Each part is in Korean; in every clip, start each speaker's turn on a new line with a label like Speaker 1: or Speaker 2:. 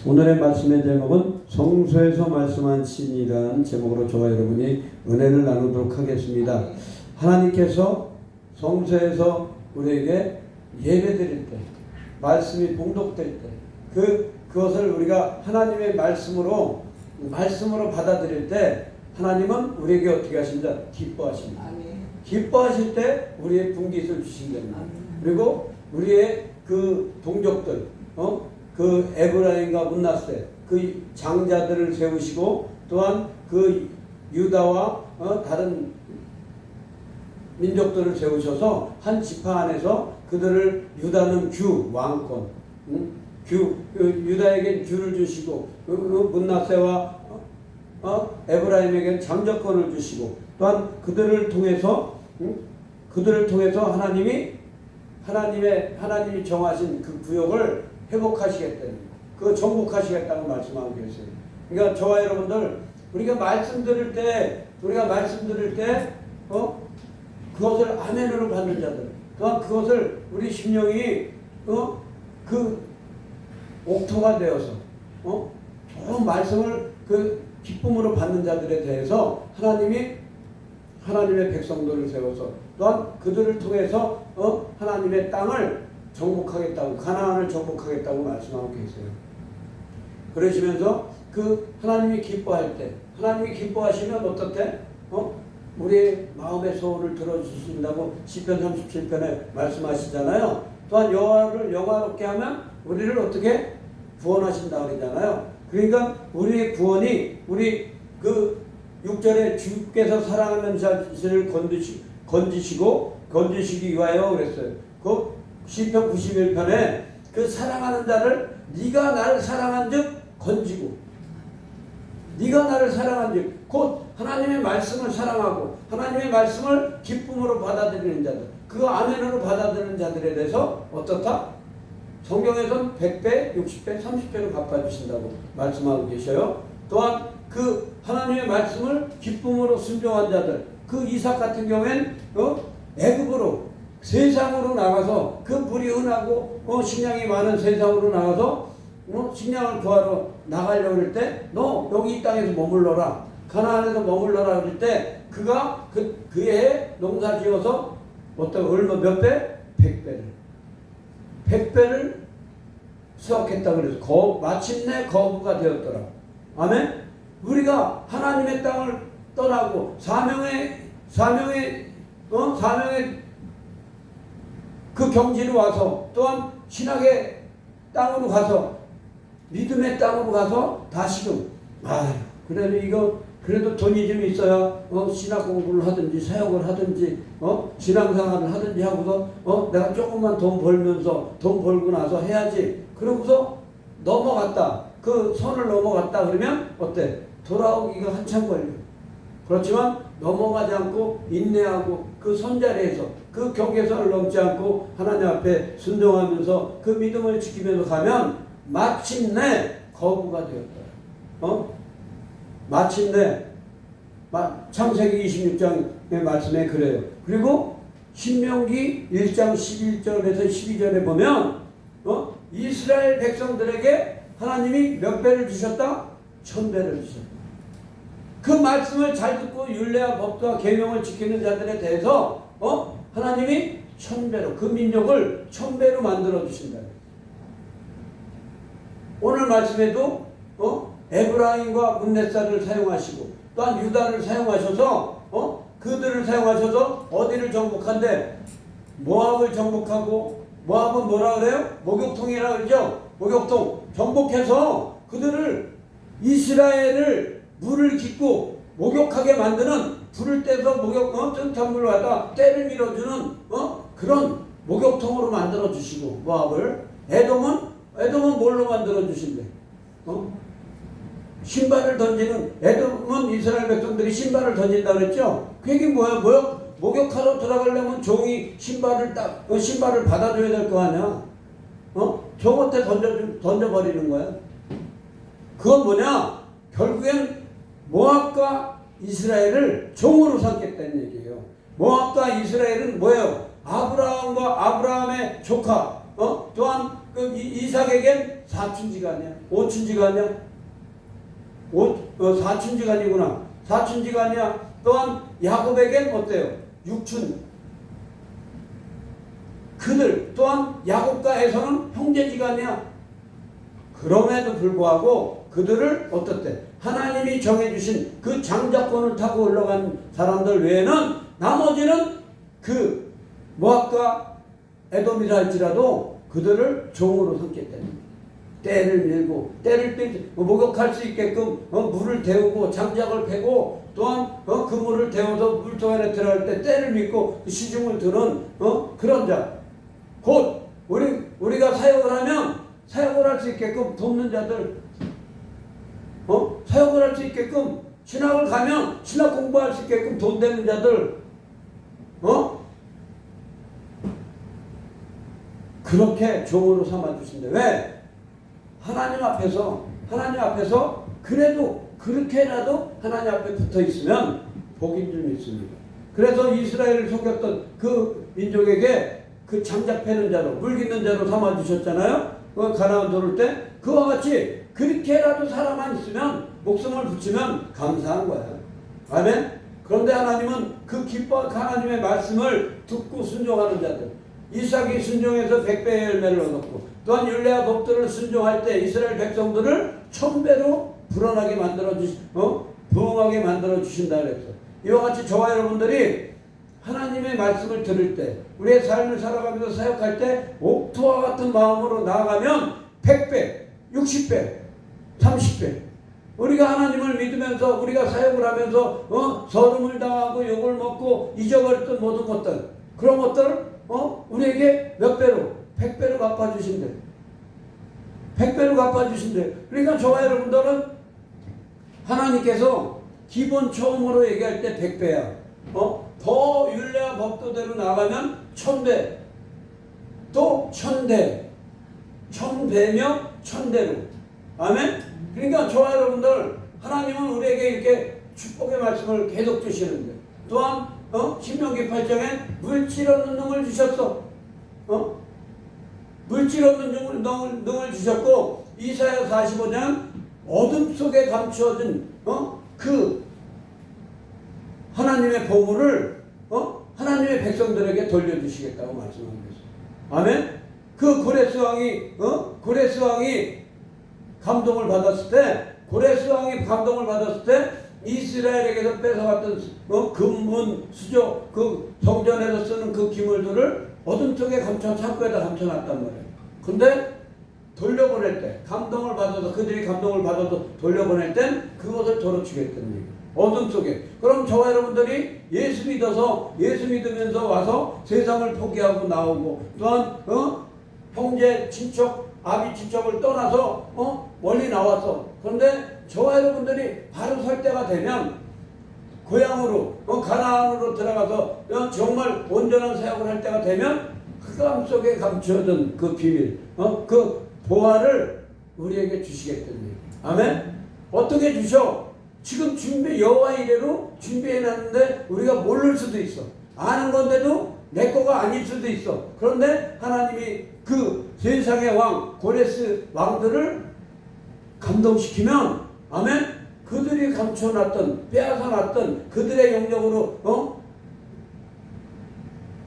Speaker 1: 오늘의 말씀의 제목은 성소에서 말씀한 신이라는 제목으로 저와 여러분이 은혜를 나누도록 하겠습니다. 하나님께서 성소에서 우리에게 예배드릴 때, 말씀이 봉독될 때, 그것을 우리가 하나님의 말씀으로 받아들일 때 하나님은 우리에게 어떻게 하신다? 기뻐하십니다. 기뻐하실 때 우리의 분깃을 주신답니다. 그리고 우리의 그 동족들, 그 에브라임과 문나세, 그 장자들을 세우시고 또한 그 유다와 다른 민족들을 세우셔서 한 지파 안에서 그들을 유다는 왕권, 유다에게 주를 주시고 문나세와 에브라임에게 장자권을 주시고 또한 그들을 통해서 하나님이 정하신 그 구역을 회복하시겠다는, 그 정복하시겠다고 말씀하고 계세요. 그러니까 저와 여러분들 우리가 말씀 들을 때 그것을 아멘으로 받는 자들, 또한 그것을 우리 심령이 그 옥토가 되어서 좋은 말씀을 그 기쁨으로 받는 자들에 대해서 하나님의 백성들을 세워서 또한 그들을 통해서 하나님의 땅을 정복하겠다고, 가나안을 정복하겠다고 말씀하고 계세요. 그러시면서 그 하나님이 기뻐할 때, 하나님이 기뻐하시면 어떻게? 우리의 마음의 소원을 들어주신다고 시편 37편에 말씀하시잖아요. 또한 여호와를 영화롭게 하면 우리를 어떻게? 구원하신다 그러잖아요. 그러니까 우리의 구원이 우리 그 6절에 주께서 사랑하는 자를 건지시기 위하여 그랬어요. 그 시편 91편에 그 사랑하는 자를 네가 나를 사랑한즉 건지고, 네가 나를 사랑한즉 곧 하나님의 말씀을 사랑하고 하나님의 말씀을 기쁨으로 받아들이는 자들, 그 아멘으로 받아들이는 자들에 대해서 어떻다? 성경에서는 100배, 60배, 30배로 갚아주신다고 말씀하고 계셔요. 또한 그 하나님의 말씀을 기쁨으로 순종한 자들, 그 이삭 같은 경우엔 애굽으로, 세상으로 나가서 그 물이 흔하고 식량이 많은 세상으로 나가서 식량을 구하러 나가려고 할 때 너 여기 이 땅에서 머물러라, 가나안에서 머물러라 그럴 때 그가 그의 농사 지어서 얼마 몇 배? 100배를 수확했다 그래서 마침내 거부가 되었더라. 아멘. 우리가 하나님의 땅을 떠나고 사명의 그 경지로 와서 또한 신학의 땅으로 가서 믿음의 땅으로 가서 다시금 그래도 돈이 좀 있어야 신학 공부를 하든지 사역을 하든지 신앙생활을 하든지 하고서 내가 조금만 돈 벌고 나서 해야지. 그러고서 넘어갔다. 그 선을 넘어갔다 그러면 어때? 돌아오기가 한참 걸려. 그렇지만 넘어가지 않고 인내하고 그 선자리에서 그 경계선을 넘지 않고 하나님 앞에 순종하면서 그 믿음을 지키면서 가면 마침내 거부가 되었다. 마침내 창세기 26장의 말씀에 그래요. 그리고 신명기 1장 11절에서 12절에 보면 이스라엘 백성들에게 하나님이 몇 배를 주셨다? 1000배를 주셨다. 그 말씀을 잘 듣고 율례와 법도와 계명을 지키는 자들에 대해서 하나님이 1000배로, 그 민족을 1000배로 만들어 주신다. 오늘 말씀에도 에브라임과 문네사를 사용하시고 또한 유다를 사용하셔서 그들을 사용하셔서 어디를 정복한데 모압을 정복하고, 모압은 뭐라 그래요? 목욕통이라 그러죠. 목욕통 정복해서 그들을, 이스라엘을 물을 깃고 목욕하게 만드는, 불을 떼서 뜬탄물을 갖다 때를 밀어주는 그런 목욕통으로 만들어 주시고, 모압을, 에돔은 뭘로 만들어 주신대? 신발을 던지는, 에돔은 이스라엘 백성들이 신발을 던진다 그랬죠? 그게 뭐야? 목욕하러 들어가려면 종이 신발을 받아줘야 될 거 아니야? 종한테 던져버리는 거야. 그건 뭐냐? 결국엔 모압과 이스라엘을 종으로 삼겠다는 얘기예요. 모압과 이스라엘은 뭐예요? 아브라함과 아브라함의 조카, 또한 그 이삭에겐 사춘지간이야. 오춘지간이야. 사춘지간이구나. 사춘지간이야. 또한 야곱에겐 어때요? 육춘. 그들 또한 야곱과 에서는 형제지간이야. 그럼에도 불구하고 그들을 어떻대? 하나님이 정해주신 그 장자권을 타고 올라간 사람들 외에는 나머지는 그 모압과 에돔이라 할지라도 그들을 종으로 삼겠다는 때를 밀고 때를 목욕할 수 있게끔 물을 데우고 장작을 패고 또한 그 물을 데워서 물통 안에 들어갈 때 때를 믿고 시중을 드는 그런 자, 곧 우리가 사역을 하면 사역을 할 수 있게끔 돕는 자들, 사역을 할 수 있게끔 신학을 가면 신학 공부할 수 있게끔 돈 되는 자들, 그렇게 종으로 삼아주신대. 왜? 하나님 앞에서 그래도 그렇게라도 하나님 앞에 붙어 있으면 복인 줄 믿습니다. 그래서 이스라엘을 속였던 그 민족에게 그 장작 패는 자로, 물 깃는 자로 삼아주셨잖아요. 가나안 들어올 때 그와 같이 그렇게라도 사람만 있으면 목숨을 붙이면 감사한 거야. 아멘. 그런데 하나님은 그 하나님의 말씀을 듣고 순종하는 자들, 이삭이 순종해서 100배의 열매를 얻었고 또한 율례와 법들을 순종할 때 이스라엘 백성들을 1000배로 불어나게 부흥하게 만들어 주신다 그랬어. 이와 같이 저와 여러분들이 하나님의 말씀을 들을 때 우리의 삶을 살아가면서 사역할 때 옥토와 같은 마음으로 나아가면 100배, 60배, 30배 우리가 하나님을 믿으면서 우리가 사역을 하면서 서름을 당하고 욕을 먹고 잊어버렸던 모든 것들, 그런 것들을 우리에게 몇 배로? 100배로 갚아주신대. 100배로 갚아주신대. 그러니까 저와 여러분들은 하나님께서 기본 처음으로 얘기할 때 100배야. 더 율례와 법도대로 나가면 1000배, 또 1000대, 1000배며 1000대로. 아멘? 그러니까 저와 여러분들, 하나님은 우리에게 이렇게 축복의 말씀을 계속 주시는데, 또한 신명기 8장에 물질 없는 능을 주셨어. 물질 없는 능을 주셨고, 이사야 45장 어둠 속에 감추어진 그 하나님의 보물을 하나님의 백성들에게 돌려주시겠다고 말씀하고 있어요. 아멘? 그 고레스 왕이 감동을 받았을 때 이스라엘에게서 뺏어갔던 금문 수조 그 성전에서 쓰는 그 기물들을 어둠 속에 창고에다 감춰놨단 말이에요. 근데 돌려보낼 때 그들이 감동을 받아서 돌려보낼 땐 그것을 도로치겠다는 얘기예요. 어둠 속에. 그럼 저와 여러분들이 예수 믿으면서 와서 세상을 포기하고 나오고 또한 형제 친척 아비 친척을 떠나서 멀리 나왔어. 그런데 저와 여러분들이 바로 설 때가 되면 고향으로 가나안으로 들어가서 정말 온전한 사역을 할 때가 되면 흑암 속에 감추어진 그 비밀, 그 보화를 우리에게 주시겠다는 얘기. 아멘. 어떻게 주셔? 지금 여호와 이래로 준비해놨는데 우리가 모를 수도 있어. 아는 건데도 내 거가 아닐 수도 있어. 그런데 하나님이 그 세상의 왕 고레스 왕들을 감동시키면, 아멘, 그들이 감춰놨던 빼앗아놨던 그들의 영역으로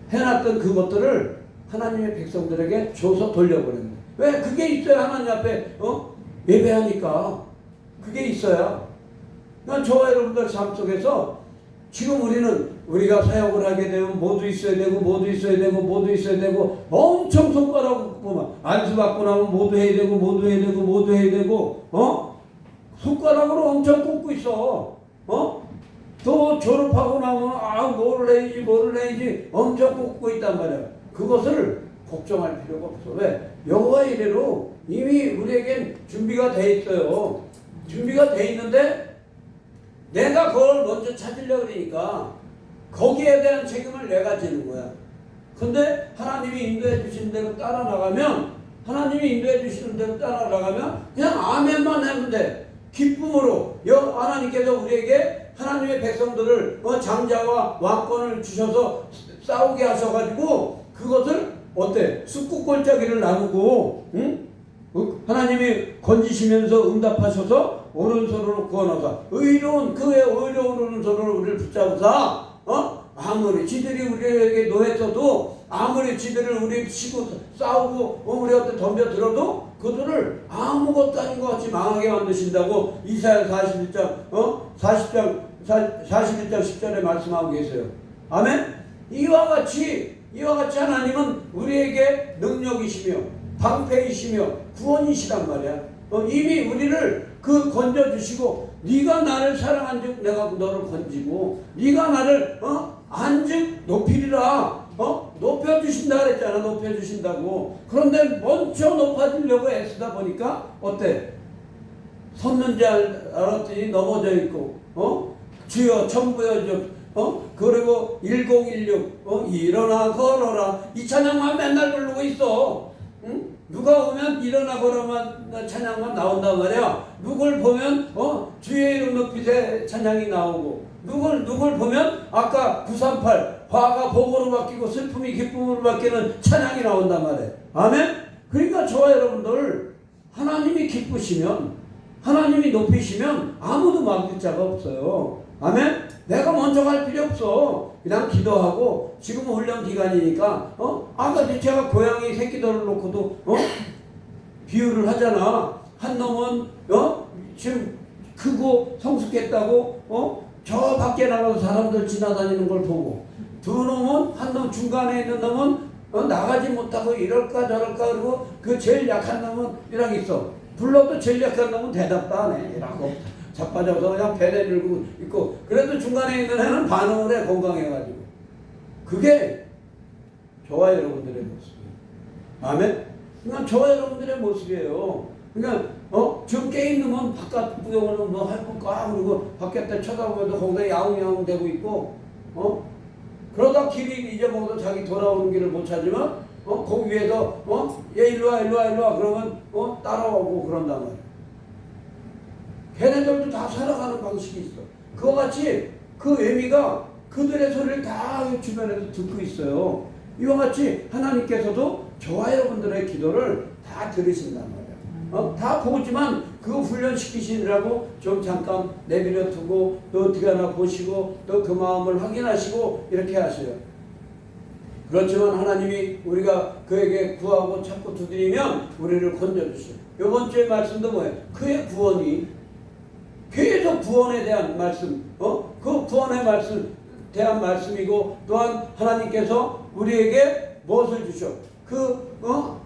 Speaker 1: 해놨던 그것들을 하나님의 백성들에게 줘서 돌려보낸다. 왜? 그게 있어야 하나님 앞에 예배하니까. 그게 있어야. 그러니까 저와 여러분들 삶 속에서 지금 우리가 사역을 하게 되면 모두 있어야 되고 엄청 손가락 꼽고 안수 받고 나면 모두 해야 되고 손가락으로 엄청 꼽고 있어. 또 졸업하고 나면 뭐를 해야지 엄청 꼽고 있단 말이야. 그것을 걱정할 필요가 없어. 왜? 여호와 이래로 이미 우리에겐 준비가 돼 있어요. 준비가 돼 있는데 내가 그걸 먼저 찾으려고 그러니까 거기에 대한 책임을 내가 지는 거야. 근데 하나님이 인도해 주시는 대로 따라 나가면 그냥 아멘만 하면 돼. 기쁨으로 하나님께서 우리에게 하나님의 백성들을 장자와 왕권을 주셔서 싸우게 하셔가지고 그것을 어때? 쑥국골짜기를 나누고, 응? 하나님이 건지시면서 응답하셔서 오른손으로 구원하사 의로운 그의 의로운 오른손으로 우리를 붙잡으사 아무리 지들이 우리에게 노했어도 아무리 지들을 우리 치고 싸우고 우리한테 덤벼들어도 그들을 아무것도 아닌 것 같이 망하게 만드신다고 이사야 41장 10절에 말씀하고 계세요. 아멘? 이와 같이 하나님은 우리에게 능력이시며 방패이시며 구원이시단 말이야. 이미 우리를 건져주시고 네가 나를 사랑한즉 내가 너를 건지고 네가 나를 안즉 높이리라 높여주신다 그랬잖아. 높여주신다고. 그런데 먼저 높아지려고 애쓰다 보니까 어때? 섰는 줄 알았더니 넘어져 있고 주여 천부여 그리고 1016 일어나 걸어라 이 찬양만 맨날 부르고 있어. 응? 누가 오면 일어나 걸어만 찬양만 나온단 말이야. 누굴 보면 주의 이름 높이세 찬양이 나오고 누굴 보면 아까 938 화가 복으로 바뀌고 슬픔이 기쁨으로 바뀌는 찬양이 나온단 말이야. 아멘? 그러니까 저와 여러분들 하나님이 기쁘시면 하나님이 높이시면 아무도 막을 자가 없어요. 아멘? 내가 먼저 갈 필요 없어. 그냥 기도하고 지금은 훈련 기간이니까 아까 제가 고양이 새끼들을 놓고도 비유를 하잖아. 한 놈은 지금 크고 성숙했다고 저 밖에 나가서 사람들 지나다니는 걸 보고 두 놈은 한 놈 중간에 있는 놈은 나가지 못하고 이럴까 저럴까 그러고 그 제일 약한 놈은 이랑 있어. 불러도 제일 약한 놈은 대답도 안 해. 이라고 자빠져서 그냥 배 내밀고 있고 그래도 중간에 있는 애는 반응을 해. 건강해가지고. 그게 저와 여러분들의 모습이에요. 아멘? 그러니까 저와 여러분들의 모습이에요. 그러니까 지금 게임 넣으면 바깥 구경을 뭐 해볼까 그러고 밖에 쳐다보면서 거기다 야옹야옹 대고 있고 그러다 길이 잊어먹어서 자기 돌아오는 길을 못 찾으면 거기 위에서 얘 일로와 그러면 따라오고 그런단 말이야. 걔네들도 다 살아가는 방식이 있어. 그와 같이 그 의미가 그들의 소리를 다 주변에서 듣고 있어요. 이와 같이 하나님께서도 저와 여러분들의 기도를 다 들으신단 말이야. 다 보지만 그거 훈련시키시느라고 좀 잠깐 내버려 두고 또 어떻게 하나 보시고 또 그 마음을 확인하시고 이렇게 하세요. 그렇지만 하나님이 우리가 그에게 구하고 찾고 두드리면 우리를 건져주셔요. 이번 주의 말씀도 뭐예요? 그의 구원이 계속 구원에 대한 말씀, 그 구원의 말씀 대한 말씀이고 또한 하나님께서 우리에게 무엇을 주셔?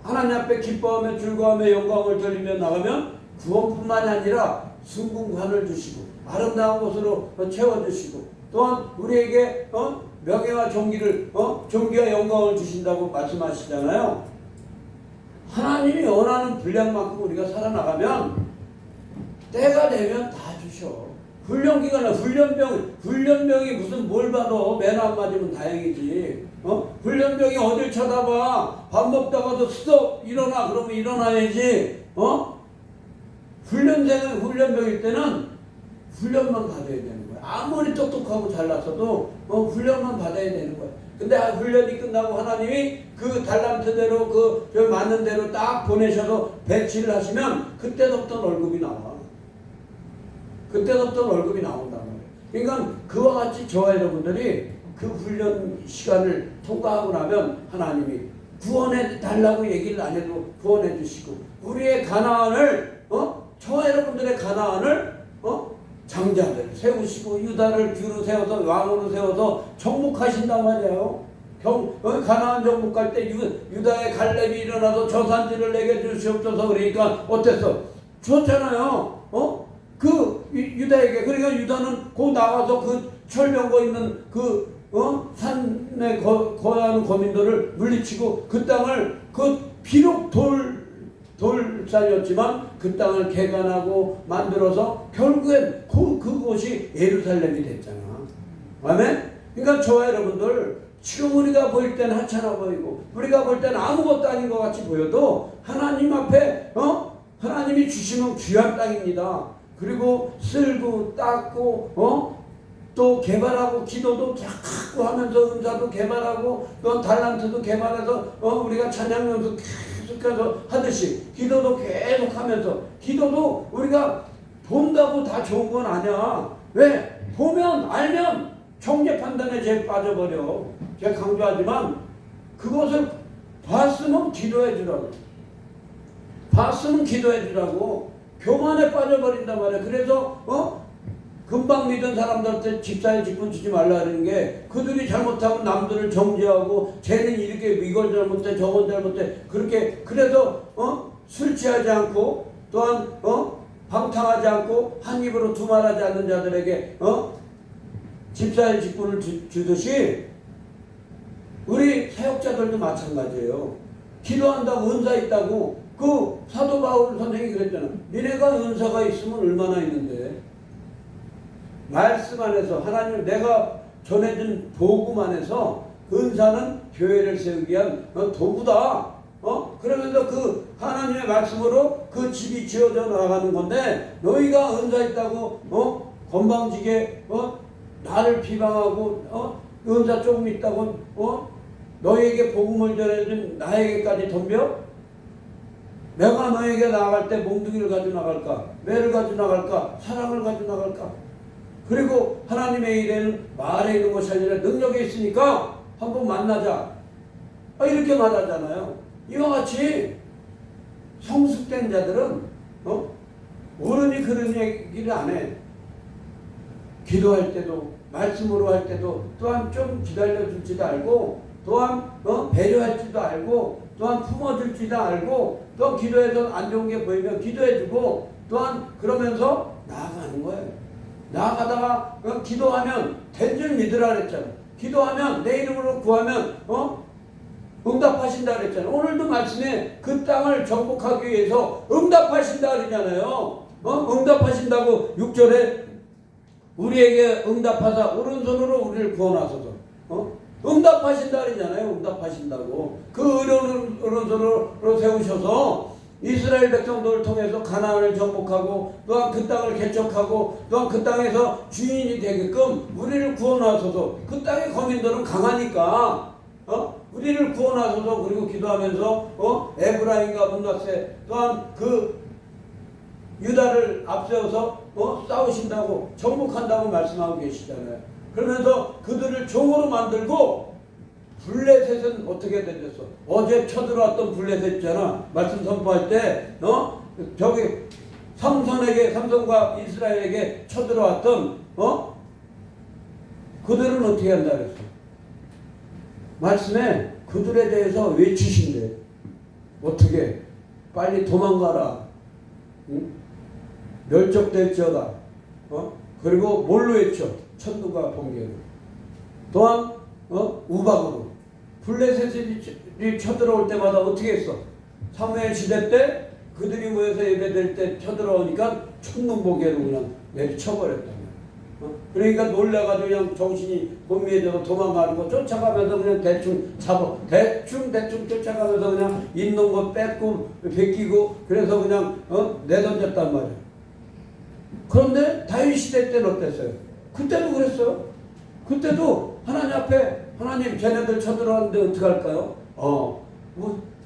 Speaker 1: 하나님 앞에 기뻐하며 즐거워하며 영광을 돌리며 나가면 구원뿐만이 아니라 승궁관을 주시고 아름다운 곳으로 채워주시고 또한 우리에게 명예와 존귀와 영광을 주신다고 말씀하시잖아요. 하나님이 원하는 분량만큼 우리가 살아나가면 때가 되면 다 주셔. 훈련기간에 훈련병이 무슨 뭘 봐도 매너 안 맞으면 다행이지. 훈련병이 어딜 쳐다봐. 밥 먹다가도 스톱 일어나 그러면 일어나야지. 훈련병일 때는 훈련만 받아야 되는 거야. 아무리 똑똑하고 잘났어도 훈련만 받아야 되는 거야. 근데 훈련이 끝나고 하나님이 그 달란트대로 저 맞는 대로 딱 보내셔서 배치를 하시면 그때부터 월급이 나와. 그때부터 월급이 나온단 말이에요. 그러니까 그와 같이 저와 여러분들이 그 훈련 시간을 통과하고 나면 하나님이 구원해 달라고 얘기를 안 해도 구원해 주시고 우리의 가나안을 저와 여러분들의 가나안을 장자들 세우시고 유다를 규로 세워서 왕으로 세워서 정복하신단 말이에요. 가나안 정복할 때 유다의 갈렙이 일어나서 저 산지를 내게 주시옵소서 그러니까 어땠어? 줬잖아요. 유다에게. 그러니까 유다는 곧 나와서 그 철병거 있는 산에 거하는 거민들을 물리치고 그 땅을 비록 돌산이었지만 그 땅을 개간하고 만들어서 결국엔 그곳이 예루살렘이 됐잖아. 아멘? 그러니까 저와 여러분들 지금 우리가 보일 때는 하찮아 보이고 우리가 볼 때는 아무것도 아닌 것 같이 보여도 하나님 앞에 하나님이 주시는 귀한 땅입니다. 그리고 쓸고 닦고 또 개발하고 기도도 자꾸 하면서 은사도 개발하고 또 달란트도 개발해서 우리가 찬양 연습 계속해서 하듯이 기도도 계속하면서 기도도 우리가 본다고 다 좋은 건 아니야. 왜? 보면 알면 정죄 판단에 제일 빠져버려. 제가 강조하지만 그것을 봤으면 기도해 주라고. 봤으면 기도해 주라고. 교만에 빠져버린단 말이야. 그래서 금방 믿은 사람들한테 집사의 직분 주지 말라 그러는 게 그들이 잘못하면 남들을 정죄하고 쟤는 이렇게 이걸 잘못해 저건 잘못해 그렇게 그래서 술 취하지 않고 또한 방탕하지 않고 한 입으로 두 말하지 않는 자들에게 집사의 직분을 주듯이 우리 사역자들도 마찬가지예요. 기도한다고 은사 있다고 그 사도 바울 선생이 그랬잖아. 니네가 은사가 있으면 얼마나 있는데 말씀 안에서 하나님 내가 전해준 복음 안에서 은사는 교회를 세우기 위한 도구다. 그러면서 그 하나님의 말씀으로 그 집이 지어져 나가는 건데 너희가 은사 있다고 건방지게 나를 비방하고 은사 조금 있다고 너희에게 복음을 전해준 나에게까지 덤벼? 내가 너에게 나아갈 때 몽둥이를 가지고 나갈까? 매를 가지고 나갈까? 사랑을 가지고 나갈까? 그리고 하나님의 일에는 말에 있는 것이 아니라 능력에 있으니까 한번 만나자. 이렇게 말하잖아요. 이와 같이 성숙된 자들은 어른이 그런 얘기를 안 해. 기도할 때도 말씀으로 할 때도 또한 좀 기다려줄지도 알고 또한 배려할지도 알고 또한 품어줄지도 알고 또 기도해서 안 좋은 게 보이면 기도해주고 또한 그러면서 나아가는 거예요. 나아가다가 기도하면 된 줄 믿으라 그랬잖아. 기도하면 내 이름으로 구하면 응답하신다 그랬잖아. 오늘도 말씀에 그 땅을 정복하기 위해서 응답하신다 그러잖아요. 응답하신다고 6절에 우리에게 응답하사 오른손으로 우리를 구원하소서. 응답하신다 그러잖아요. 응답하신다고. 그 오른손으로 세우셔서 이스라엘 백성들을 통해서 가나안을 정복하고 또한 그 땅을 개척하고 또한 그 땅에서 주인이 되게끔 우리를 구원하소서. 그 땅의 거민들은 강하니까 우리를 구원하소서. 그리고 기도하면서 에브라임과 문하세 또한 그 유다를 앞세워서 싸우신다고 정복한다고 말씀하고 계시잖아요. 그러면서 그들을 종으로 만들고 블레셋은 어떻게 되겠어? 어제 쳐들어왔던 블레셋 있잖아. 말씀 선포할 때 저기 삼손과 이스라엘에게 쳐들어왔던 그들은 어떻게 한다 그랬어? 말씀에 그들에 대해서 외치신대. 어떻게? 빨리 도망가라. 응? 멸족될지어다. 그리고 뭘로 외쳐? 천둥과 번개로. 또한 우박으로. 블레셋이 쳐들어올 때마다 어떻게 했어? 사무엘 시대 때 그들이 모여서 예배될 때 쳐들어오니까 천둥 번개로 그냥 내리쳐버렸단 말이야. 그러니까 놀라가지고 그냥 정신이 혼미해져서 도망가는 거 쫓아가면서 그냥 대충 쫓아가면서 그냥 있는 거 뺏고 베끼고 그래서 그냥 내던졌단 말이야. 그런데 다윗 시대 때는 어땠어요? 그때도 그랬어요. 그때도 하나님 앞에 하나님 쟤네들 쳐들어왔는데 어떡할까요?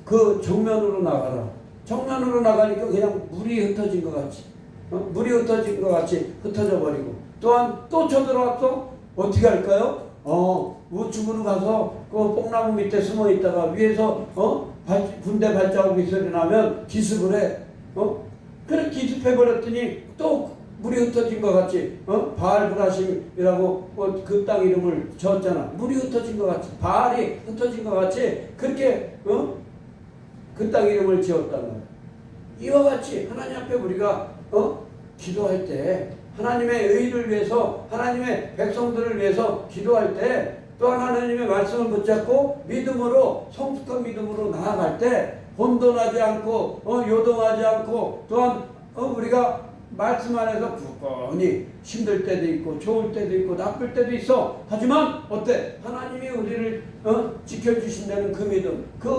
Speaker 1: 그 정면으로 나가라. 정면으로 나가니까 그냥 물이 흩어진 것 같이 물이 흩어진 것 같이 흩어져 버리고 또한 또 쳐들어왔어? 어떻게 할까요? 우측으로 가서 그 뽕나무 밑에 숨어 있다가 위에서 군대 발자국이 소리 나면 기습을 해. 그래 기습해 버렸더니 또 물이 흩어진 것 같이 바알브라심이라고 그 땅 이름을 지었잖아. 물이 흩어진 것 같이 바알이 흩어진 것 같이 그렇게 그 땅 이름을 지었단 말이야. 이와 같이 하나님 앞에 우리가 기도할 때 하나님의 의를 위해서 하나님의 백성들을 위해서 기도할 때 또한 하나님의 말씀을 붙잡고 믿음으로 성숙한 믿음으로 나아갈 때 혼돈하지 않고 요동하지 않고 또한 우리가 말씀 안에서 굳건히 힘들 때도 있고 좋을 때도 있고 나쁠 때도 있어. 하지만 어때? 하나님이 우리를 지켜주신다는 그 믿음, 그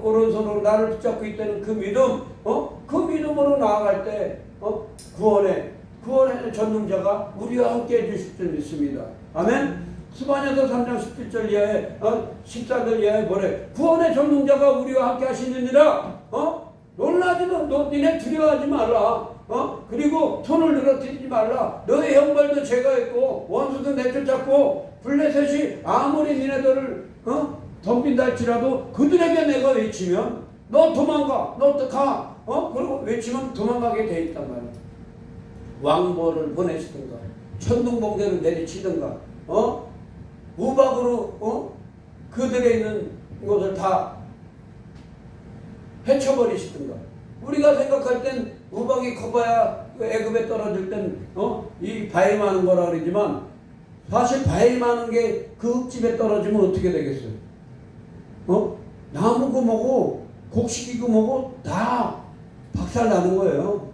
Speaker 1: 오른손으로 나를 붙잡고 있다는 그 믿음, 그 믿음으로 나아갈 때 구원의 구원의 전능자가 우리와 함께 해주실 줄 믿습니다. 아멘. 스바냐서 3장 17절 이하에 14절 이하에 뭐래? 구원의 전능자가 우리와 함께 하시느니라. 놀라지도 니네 두려워하지 말라. 그리고 손을 늘어뜨리지 말라. 너의 형벌도 제가 했고 원수도 내쫓았고 블레셋이 아무리 니네들을 덤빈다 할지라도 그들에게 내가 외치면 너 도망가, 너 가. 그리고 외치면 도망가게 돼 있단 말이야. 왕보를 보내시든가 천둥번개를 내리치든가 우박으로 그들에 있는 것을 다 헤쳐버리시든가. 우리가 생각할 땐 우박이 커봐야 애굽에 떨어질 땐 이 바위 많은 거라 그러지만 사실 바위 많은 게 그 흙집에 떨어지면 어떻게 되겠어요? 나무고 뭐고 곡식이고 뭐고 다 박살나는 거예요.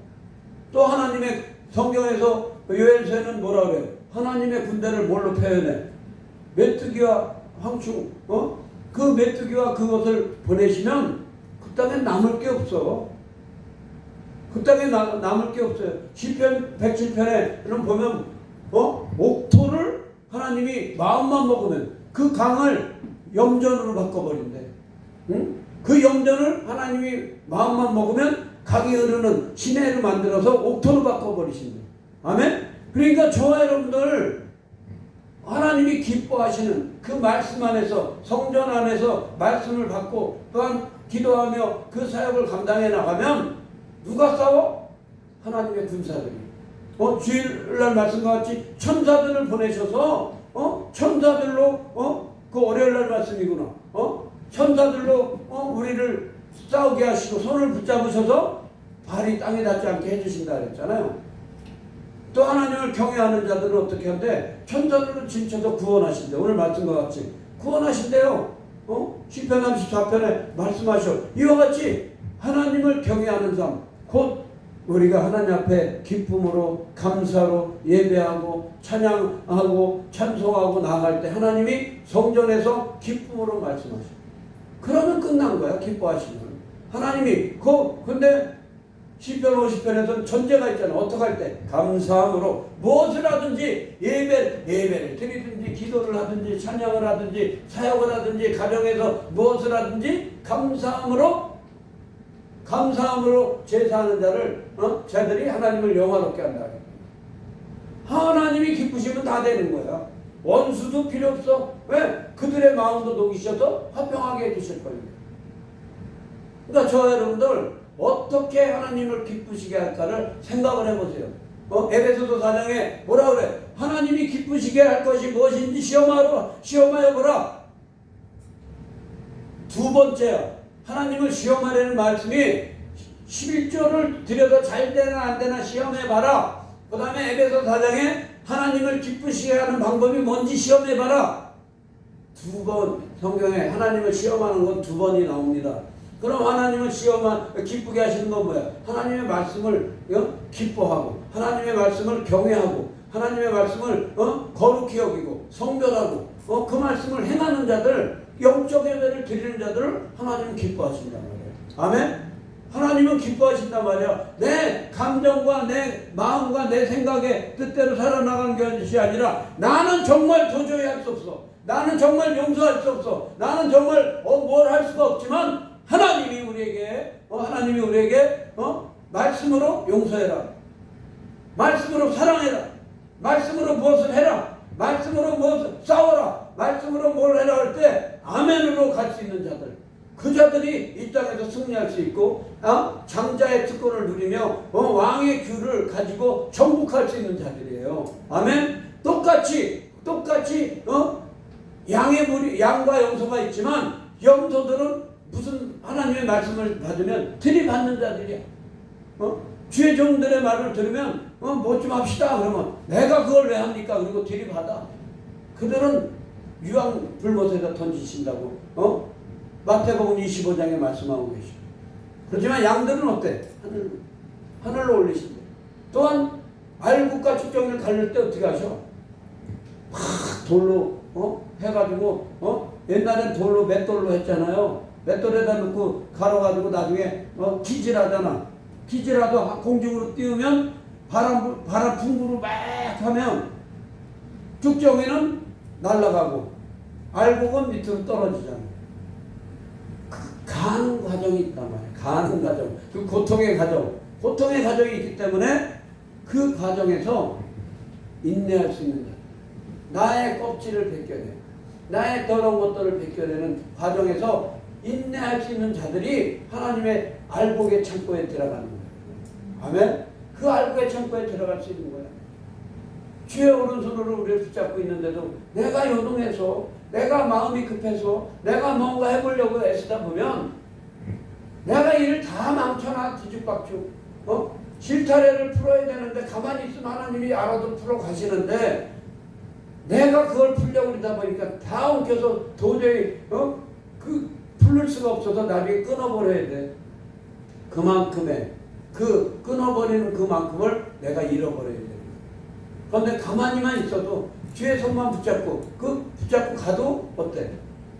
Speaker 1: 또 하나님의 성경에서 요엘서에는 뭐라 그래요? 하나님의 군대를 뭘로 표현해? 메뚜기와 황충. 그 메뚜기와 그것을 보내시면 그 땅에 남을 게 없어. 그 땅에 남을 게 없어요. 시편 107편에는 보면 옥토를 하나님이 마음만 먹으면 그 강을 염전으로 바꿔버린대. 응? 그 염전을 하나님이 마음만 먹으면 강이 흐르는 시내를 만들어서 옥토로 바꿔버리신대. 아멘? 그러니까 저와 여러분들 하나님이 기뻐하시는 그 말씀 안에서 성전 안에서 말씀을 받고 또한 기도하며 그 사역을 감당해 나가면 누가 싸워? 하나님의 군사들이. 주일날 말씀과 같이 천사들을 보내셔서 천사들로 그 월요일날 말씀이구나. 천사들로 우리를 싸우게 하시고 손을 붙잡으셔서 발이 땅에 닿지 않게 해주신다 그랬잖아요. 또 하나님을 경외하는 자들은 어떻게 한대? 천사들로 진쳐서 구원하신대. 오늘 말씀과 같이 구원하신대요. 시편 34편에 말씀하셔. 이와 같이 하나님을 경외하는 삶, 곧 우리가 하나님 앞에 기쁨으로 감사로 예배하고 찬양하고 찬송하고 나아갈 때 하나님이 성전에서 기쁨으로 말씀하셔. 그러면 끝난 거야. 기뻐하시면 하나님이 근데 시편 50편에서는 전제가 있잖아. 어떻게 할 때? 감사함으로 무엇을 하든지 예배를 드리든지 기도를 하든지 찬양을 하든지 사역을 하든지 가정에서 무엇을 하든지 감사함으로 제사하는 자들이 하나님을 영화롭게 한다. 하나님이 기쁘시면 다 되는 거야. 원수도 필요 없어. 왜? 그들의 마음도 녹이셔서 화평하게 해주실 거예요. 그러니까 저 여러분들 어떻게 하나님을 기쁘시게 할까를 생각을 해보세요. 에베소서 4장에 뭐라 그래? 하나님이 기쁘시게 할 것이 무엇인지 시험하여 보라. 두 번째야. 하나님을 시험하려는 말씀이 11조를 들여서 잘 되나 안 되나 시험해봐라. 그 다음에 에베소 4장에 하나님을 기쁘시게 하는 방법이 뭔지 시험해봐라. 두 번 성경에 하나님을 시험하는 건 두 번이 나옵니다. 그럼 하나님을 기쁘게 하시는 건 뭐야? 하나님의 말씀을 기뻐하고 하나님의 말씀을 경외하고 하나님의 말씀을 거룩히 여기고 성별하고 그 말씀을 행하는 자들, 영적 예배를 드리는 자들을 하나님은 기뻐하신단 말이에요. 아멘? 하나님은 기뻐하신단 말이야. 내 감정과 내 마음과 내 생각의 뜻대로 살아나가는 것이 아니라 나는 정말 도저히 할 수 없어. 나는 정말 용서할 수 없어. 나는 정말 뭘 할 수가 없지만 하나님이 우리에게 말씀으로 용서해라. 말씀으로 사랑해라. 말씀으로 무엇을 해라. 말씀으로 무엇을 싸워라. 말씀으로 뭘 해라 할 때 아멘으로 갈 수 있는 자들. 그 자들이 이 땅에서 승리할 수 있고 장자의 특권을 누리며 왕의 규를 가지고 정복할 수 있는 자들이에요. 아멘. 똑같이 양과 염소가 있지만 염소들은 무슨 하나님의 말씀을 받으면 들이받는 자들이야. 주의 종들의 말을 들으면 뭐 좀 합시다 그러면 내가 그걸 왜 합니까? 그리고 들이받아. 그들은 유황 불못에다 던지신다고 마태복음 25장에 말씀하고 계시죠. 그렇지만 양들은 어때? 하늘로 올리신대. 또한 알국과 측정을 가릴 때 어떻게 하셔? 막 돌로 해가지고 옛날엔 돌로 맷돌로 했잖아요. 맷돌에다 넣고 갈아가지고 나중에 기질하잖아. 기질하도 공중으로 띄우면 바람 풍부로 막 하면 쭉정이는 날아가고 알곡은 밑으로 떨어지잖아. 가는 과정이 있단 말이야. 가는 과정. 그 고통의 과정. 고통의 과정이 있기 때문에 그 과정에서 인내할 수 있는 자. 나의 껍질을 벗겨내. 나의 더러운 것들을 벗겨내는 과정에서 인내할 수 있는 자들이 하나님의 알곡의 창고에 들어가는 거예요. 아멘? 그 알곡의 창고에 들어갈 수 있는 거야. 주의 오른손으로 우리를 붙잡고 있는데도 내가 요동해서, 내가 마음이 급해서, 내가 뭔가 해보려고 애쓰다 보면 내가 일을 다 망쳐놔 뒤죽박죽. 실타래를 풀어야 되는데 가만히 있으면 하나님이 알아서 풀어 가시는데 내가 그걸 풀려고 그러다 보니까 다 엉켜서 도저히 풀릴 수가 없어서 나중에 끊어버려야 돼. 그만큼의 그 끊어버리는 그만큼을 내가 잃어버려야 돼. 그런데 가만히만 있어도 주의 손만 붙잡고 붙잡고 가도 어때?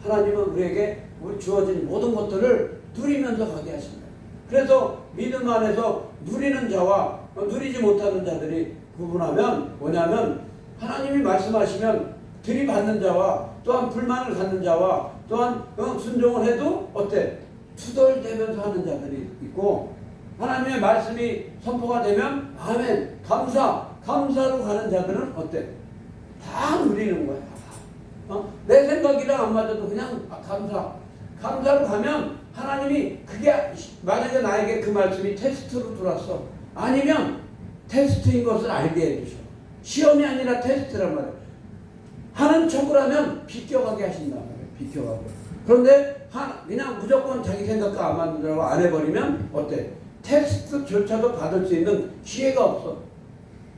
Speaker 1: 하나님은 우리에게 주어진 모든 것들을 누리면서 가게 하신다. 그래서 믿음 안에서 누리는 자와 누리지 못하는 자들이 구분하면 뭐냐면 하나님이 말씀하시면 들이받는 자와 또한 불만을 갖는 자와 또한 순종을 해도 어때? 투덜대면서 하는 자들이 있고 하나님의 말씀이 선포가 되면 아멘 감사로 가는 자들은 어때? 다 누리는 거야. 내 생각이랑 안 맞아도 그냥 감사로 가면 하나님이 그게 만약에 나에게 그 말씀이 테스트로 들어왔어. 아니면 테스트인 것을 알게 해주셔. 시험이 아니라 테스트란 말이야. 하는 척을 하면 비껴가게 하신단 말이야. 비껴가게. 그런데 그냥 무조건 자기 생각과 안 맞는다고 안 해버리면 어때? 테스트조차도 받을 수 있는 기회가 없어.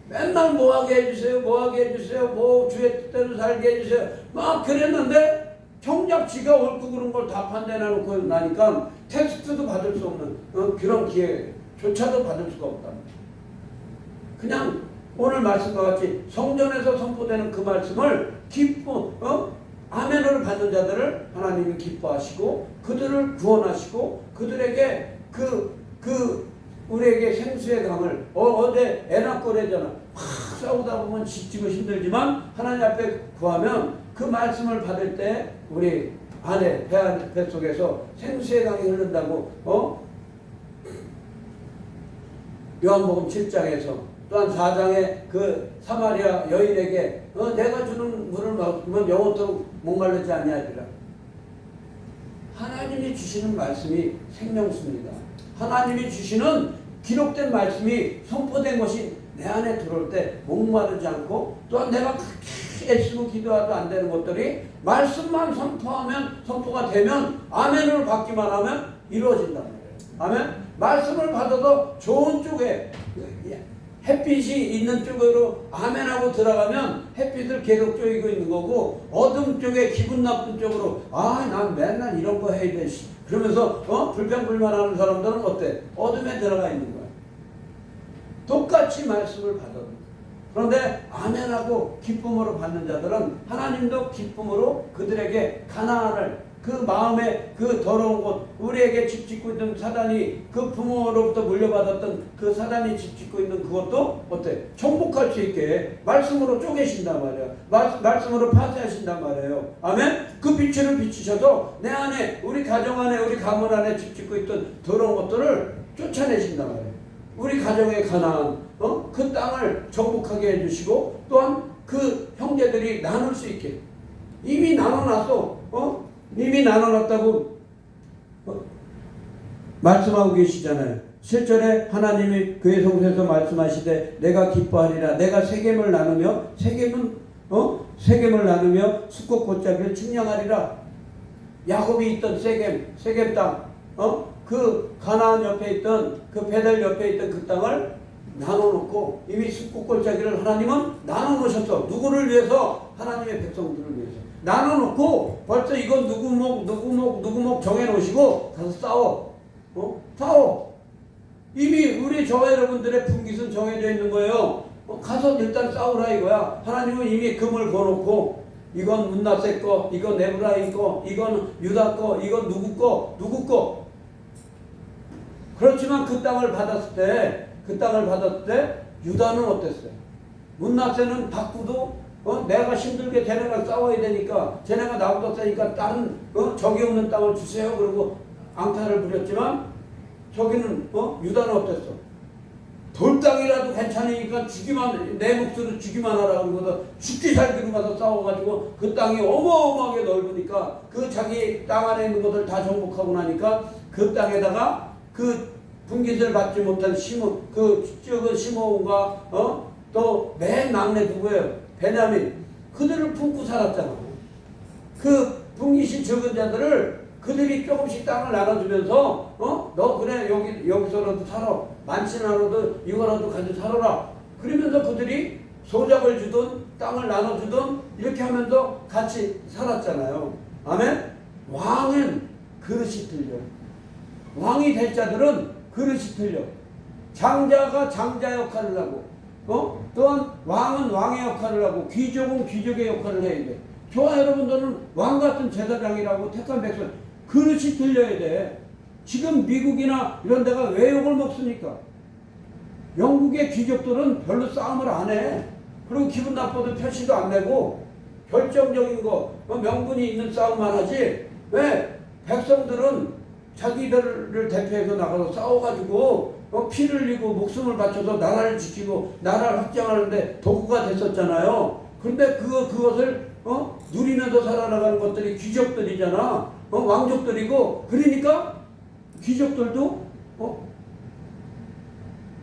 Speaker 1: 맨날 뭐하게 해주세요, 뭐 주의 뜻대로 살게 해주세요. 막 그랬는데 정작 지가 옳고 그런 걸 다 판단해놓고 나니까 테스트도 받을 수 없는 그런 기회조차도 받을 수가 없다. 그냥 오늘 말씀과 같이 성전에서 선포되는 그 말씀을 아멘을 받는 자들을 하나님이 기뻐하시고 그들을 구원하시고 그들에게 우리에게 생수의 강을 어제 애 낳고 그러잖아. 막 싸우다 보면 지치고 힘들지만 하나님 앞에 구하면 그 말씀을 받을 때 우리 안에 배 속에서 생수의 강이 흐른다고 요한복음 7장에서 또한 4장에 그 사마리아 여인에게 내가 주는 물을 먹으면 영원토록 목말르지 아니하리라. 하나님이 주시는 말씀이 생명수입니다. 하나님이 주시는 기록된 말씀이 선포된 것이 내 안에 들어올 때 목마르지 않고 또한 내가 그렇게 애쓰고 기도해도 안 되는 것들이 말씀만 선포가 되면 아멘으로 받기만 하면 이루어진단 말이에요. 아멘. 말씀을 받아도 좋은 쪽에 햇빛이 있는 쪽으로 아멘하고 들어가면 햇빛을 계속 쬐이고 있는 거고 어둠 쪽에 기분 나쁜 쪽으로 난 맨날 이런 거 해야 돼 그러면서 불평불만하는 사람들은 어때? 어둠에 들어가 있는 거야. 똑같이 말씀을 받아도 그런데 아멘하고 기쁨으로 받는 자들은 하나님도 기쁨으로 그들에게 가나안을 그 마음에 그 더러운 곳 우리에게 집 짓고 있는 사단이 그 부모로부터 물려받았던 그 사단이 집 짓고 있는 그것도 어때? 정복할 수 있게 말씀으로 쪼개신단 말이야. 말씀으로 파쇄하신단 말이에요. 아멘? 그 빛을 비추셔서 내 안에 우리 가정 안에 우리 가문 안에 집 짓고 있던 더러운 것들을 쫓아내신단 말이에요. 우리 가정의 가나안 그 땅을 정복하게 해주시고 또한 그 형제들이 나눌 수 있게 이미 나눠놨어. 이미 나눠놨다고 말씀하고 계시잖아요. 7절에 하나님이 그의 성소에서 말씀하시되 내가 기뻐하리라. 내가 세겜을 나누며 세겜을 나누며 수꽃 골짜기를 측량하리라. 야곱이 있던 세겜 땅 그 가나안 옆에 있던 그 베델 옆에 있던 그 땅을 나눠놓고 이미 수꽃 골짜기를 하나님은 나눠놓으셨어. 누구를 위해서? 하나님의 백성들을 위해서 나눠놓고 벌써 이건 누구 목 정해놓으시고 가서 싸워. 이미 우리 저와 여러분들의 분깃은 정해져 있는 거예요. 가서 일단 싸우라 이거야. 하나님은 이미 금을 거놓고 이건 문나세 거, 이건 에브라임 거, 이건 유다 거, 이건 누구 거. 그렇지만 그 땅을 받았을 때 유다는 어땠어요? 문하세는 바꾸도 내가 힘들게 쟤네가 싸워야 되니까 쟤네가 나보다 세니까 다른 적이 없는 땅을 주세요. 그리고 앙탈을 부렸지만 저기는 유다는 어땠어? 돌땅이라도 괜찮으니까 죽기만 내 몫으로 죽기만 하라고 그러거든. 죽기 살기로 가서 싸워가지고 그 땅이 어마어마하게 넓으니까 그 자기 땅 안에 있는 것을 다 정복하고 나니까 그 땅에다가 그 분깃을 받지 못한 시므온과 또 맨 막내 누구예요? 베냐민. 그들을 품고 살았잖아. 그 분깃이 적은 자들을 그들이 조금씩 땅을 나눠주면서 너 그래 여기서라도 살아. 많지는 않아도 이거라도 가지고 살아라. 그러면서 그들이 소작을 주든 땅을 나눠주든 이렇게 하면서 같이 살았잖아요. 아멘? 왕은 그릇이 틀려. 왕이 될 자들은 그릇이 틀려. 장자가 장자 역할을 하고 또한 왕은 왕의 역할을 하고 귀족은 귀족의 역할을 해야 돼. 저와 여러분들은 왕같은 제사장이라고 택한 백성 그릇이 틀려야 돼. 지금 미국이나 이런 데가 왜 욕을 먹습니까? 영국의 귀족들은 별로 싸움을 안 해. 그리고 기분 나빠도 표시도 안 내고 결정적인 거 명분이 있는 싸움만 하지. 왜? 백성들은 자기들을 대표해서 나가서 싸워가지고 피 흘리고 목숨을 바쳐서 나라를 지키고 나라를 확장하는데 도구가 됐었잖아요. 그런데 그것을 누리면서 살아나가는 것들이 귀족들이잖아. 왕족들이고. 그러니까 귀족들도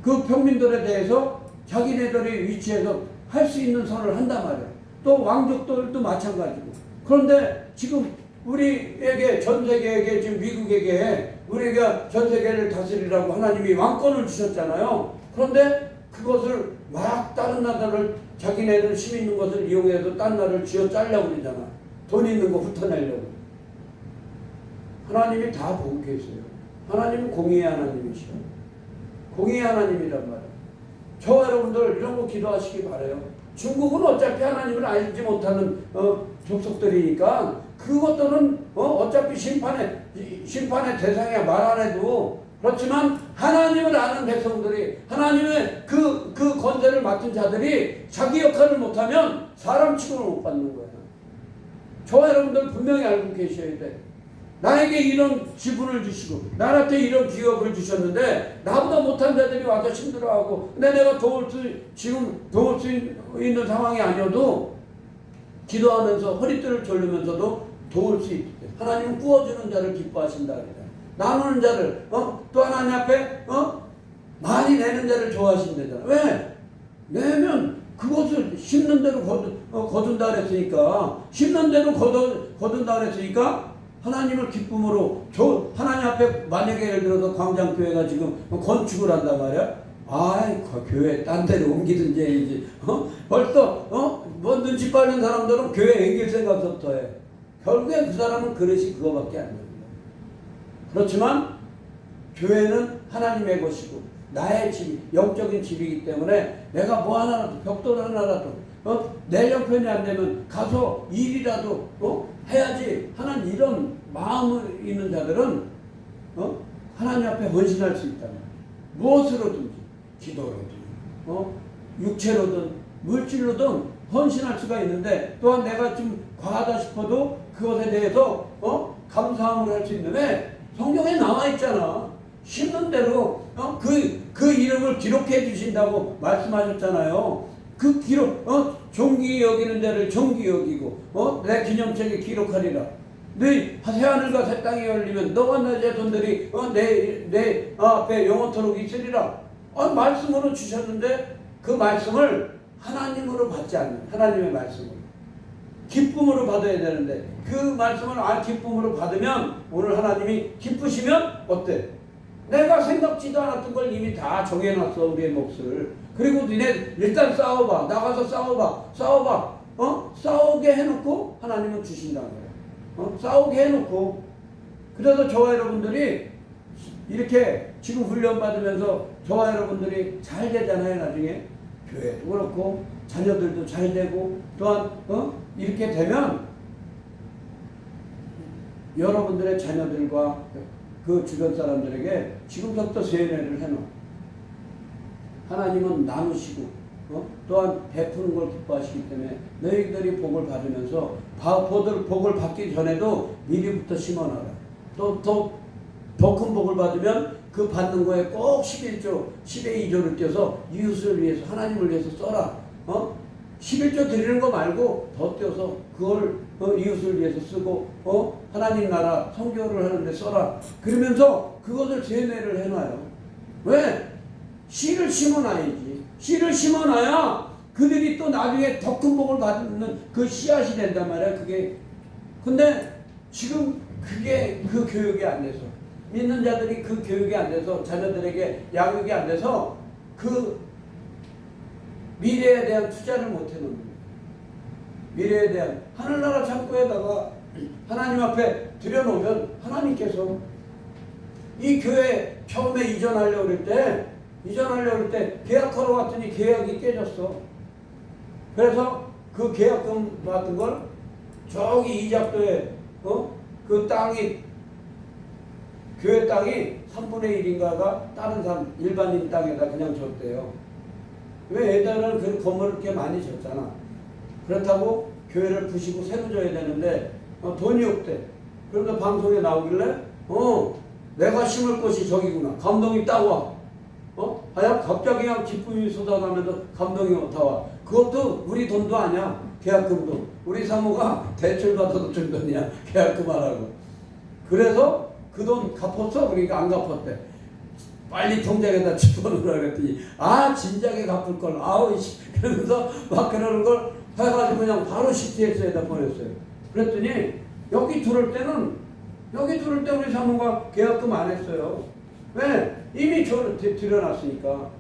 Speaker 1: 그 평민들에 대해서 자기네들의 위치에서 할 수 있는 선을 한단 말이야. 또 왕족들도 마찬가지고. 그런데 지금 우리에게 전 세계에게 지금 미국에게 우리가 전 세계를 다스리라고 하나님이 왕권을 주셨잖아요. 그런데 그것을 막 다른 나라를 자기네들 힘 있는 것을 이용해서 딴 나라를 쥐어 짜려고 그러잖아. 돈 있는 거 훑어내려고. 하나님이 다 보고 계세요. 하나님은 공의의 하나님이시오. 공의의 하나님이란 말이에요. 저와 여러분들 이런 거 기도하시기 바라요. 중국은 어차피 하나님을 알지 못하는 족속들이니까 그것들은 어차피 심판의 대상이야. 말 안 해도. 그렇지만 하나님을 아는 백성들이 하나님의 그 권세를 맡은 자들이 자기 역할을 못하면 사람 취급을 못 받는 거예요. 저와 여러분들 분명히 알고 계셔야 돼. 나에게 이런 지분을 주시고 나한테 이런 기업을 주셨는데 나보다 못한 자들이 와서 힘들어하고 근데 내가 도울 수 있는 상황이 아니어도 기도하면서 허리띠를 졸르면서도 도울 수 있게 하나님은 구워주는 자를 기뻐하신다. 나누는 자를 또 하나님 앞에 많이 내는 자를 좋아하신다잖아. 왜? 내면 그것을 심는 대로 거둔다 그랬으니까 심는 대로 거둔다 그랬으니까 하나님을 기쁨으로 하나님 앞에 만약에 예를 들어서 광장교회가 지금 건축을 한단 말이야. 아이 교회 딴 데로 옮기든지 해야지. 벌써 뭐 눈치 빠른 사람들은 교회 옮길 생각부터 해. 결국엔 그 사람은 그릇이 그거밖에 안 됩니다. 그렇지만 교회는 하나님의 것이고 나의 집, 영적인 집이기 때문에 내가 뭐 하나라도 벽돌 하나라도 내 형편이 안 되면 가서 일이라도 해야지 하는 이런 마음이 있는 자들은 하나님 앞에 헌신할 수 있다. 무엇으로든지 기도로든 육체로든 물질로든 헌신할 수가 있는데 또한 내가 좀 과하다 싶어도 그것에 대해서 감사함을 할 수 있는데 성경에 나와 있잖아. 심는 대로 그 이름을 기록해 주신다고 말씀하셨잖아요. 그 기록 존귀 여기는 자를 존귀 여기고 내 기념책에 기록하리라. 네 새하늘과 새 땅이 열리면 너와 내 자손들이 내 앞에 영원토록 있으리라. 말씀으로 주셨는데 그 말씀을 하나님으로 받지 않는 하나님의 말씀을 기쁨으로 받아야 되는데 그 말씀을 기쁨으로 받으면 오늘 하나님이 기쁘시면 어때? 내가 생각지도 않았던 걸 이미 다 정해놨어. 우리의 몫을. 그리고 니네 일단 싸워봐. 나가서 싸워봐. 싸우게 해놓고 하나님은 주신다는 거예요. 싸우게 해놓고. 그래서 저와 여러분들이 이렇게 지금 훈련 받으면서 저와 여러분들이 잘 되잖아요. 나중에 교회도 그렇고 자녀들도 잘 되고 또한 이렇게 되면 여러분들의 자녀들과 그 주변 사람들에게 지금부터 세뇌를 해놔. 하나님은 나누시고 또한 베푸는 걸 기뻐하시기 때문에 너희들이 복을 받으면서 복을 받기 전에도 미리부터 심어놔라. 또 더 큰 복을 받으면 그 받는 거에 꼭 11조, 10의 2조를 떼서 이웃을 위해서 하나님을 위해서 써라. 11조 드리는 거 말고 더 떼어서 그걸 이웃을 위해서 쓰고 하나님 나라 성교를 하는데 써라. 그러면서 그것을 세뇌를 해놔요. 왜? 씨를 심어놔야지. 씨를 심어놔야 그들이 또 나중에 더 큰 복을 받는 그 씨앗이 된단 말이야. 그게. 근데 지금 그게 그 교육이 안 돼서 믿는 자들이 그 교육이 안 돼서 자녀들에게 양육이 안 돼서 그 미래에 대한 투자를 못 해놓는 거예요. 미래에 대한 하늘나라 창고에다가 하나님 앞에 들여놓으면 하나님께서 이 교회 처음에 이전하려고 그럴 때 계약하러 갔더니 계약이 깨졌어. 그래서 그 계약금 같은 걸 저기 이작도에 그 땅이 교회 땅이 3분의 1인가가 다른 사람 일반인 땅에다 그냥 줬대요. 왜 애들은 그 건물을 이렇게 많이 줬잖아. 그렇다고 교회를 부시고 새로 줘야 되는데 돈이 없대. 그런데 방송에 나오길래 내가 심을 곳이 저기구나. 감동이 딱 와. 하여 갑자기 그냥 기쁨이 쏟아나면서 감동이 다 와. 그것도 우리 돈도 아니야. 계약금도. 우리 사모가 대출 받아도 준 돈이야. 계약금 하라고. 그래서 그 돈 갚았어? 그러니까 안 갚았대. 빨리 통장에다 집어넣으라 그랬더니 진작에 갚을 걸. 그러면서 막 그러는 걸 해가지고 그냥 바로 CTS에다 보냈어요. 그랬더니 여기 들을 때 우리 사모가 계약금 안 했어요. 왜? 이미 저를 들여놨으니까.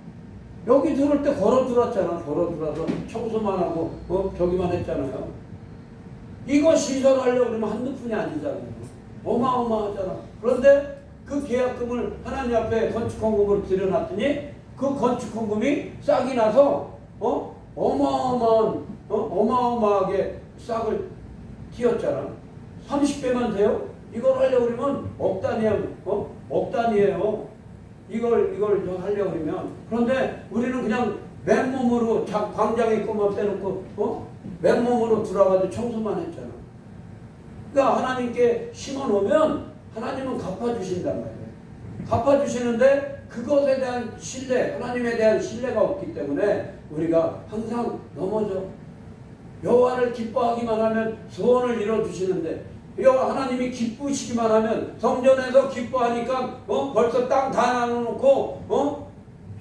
Speaker 1: 여기 들을 때 걸어 들어왔잖아. 걸어 들어와서 청소만 하고 저기만 했잖아요. 이거 시설하려고 그러면 한두 푼이 아니잖아요. 어마어마하잖아. 그런데 그 계약금을 하나님 앞에 건축헌금으로 들여놨더니 그 건축헌금이 싹이 나서 어마어마하게 싹을 튀었잖아. 30배만 돼요? 이걸 하려고 그러면 억 단위예요. 이걸 하려고 그러면. 그런데 우리는 그냥 맨몸으로 광장에 것만 빼놓고 맨몸으로 들어가서 청소만 했잖아. 그러니까 하나님께 심어놓으면 하나님은 갚아주신단 말이에요. 갚아주시는데 그것에 대한 신뢰, 하나님에 대한 신뢰가 없기 때문에 우리가 항상 넘어져. 여호와를 기뻐하기만 하면 소원을 이뤄주시는데 하나님이 기쁘시기만 하면 성전에서 기뻐하니까 벌써 땅 다 나눠놓고